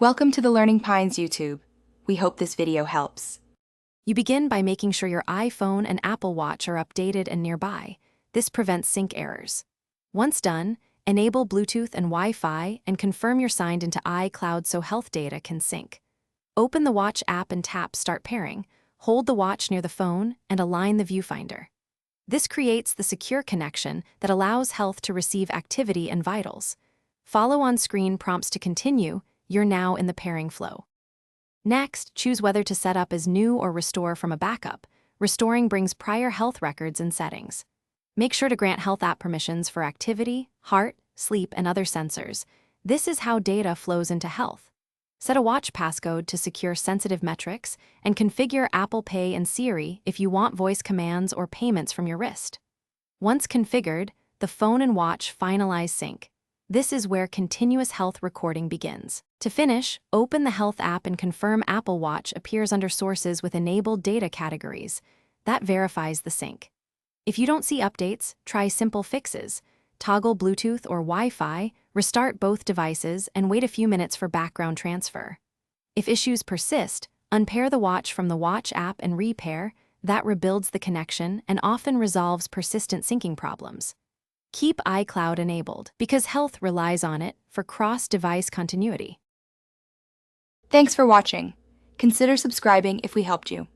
Welcome to the Learning Pines YouTube. We hope this video helps. You begin by making sure your iPhone and Apple Watch are updated and nearby. This prevents sync errors. Once done, enable Bluetooth and Wi-Fi and confirm you're signed into iCloud so health data can sync. Open the Watch app and tap Start Pairing. Hold the watch near the phone and align the viewfinder. This creates the secure connection that allows health to receive activity and vitals. Follow on-screen prompts to continue. You're now in the pairing flow. Next, choose whether to set up as new or restore from a backup. Restoring brings prior health records and settings. Make sure to grant health app permissions for activity, heart, sleep, and other sensors. This is how data flows into health. Set a watch passcode to secure sensitive metrics, and configure Apple Pay and Siri if you want voice commands or payments from your wrist. Once configured, the phone and watch finalize sync. This is where continuous health recording begins. To finish, open the Health app and confirm Apple Watch appears under sources with enabled data categories. That verifies the sync. If you don't see updates, try simple fixes. Toggle Bluetooth or Wi-Fi, restart both devices, and wait a few minutes for background transfer. If issues persist, unpair the watch from the Watch app and repair. That rebuilds the connection and often resolves persistent syncing problems. Keep iCloud enabled because health relies on it for cross-device continuity. Thanks for watching. Consider subscribing if we helped you.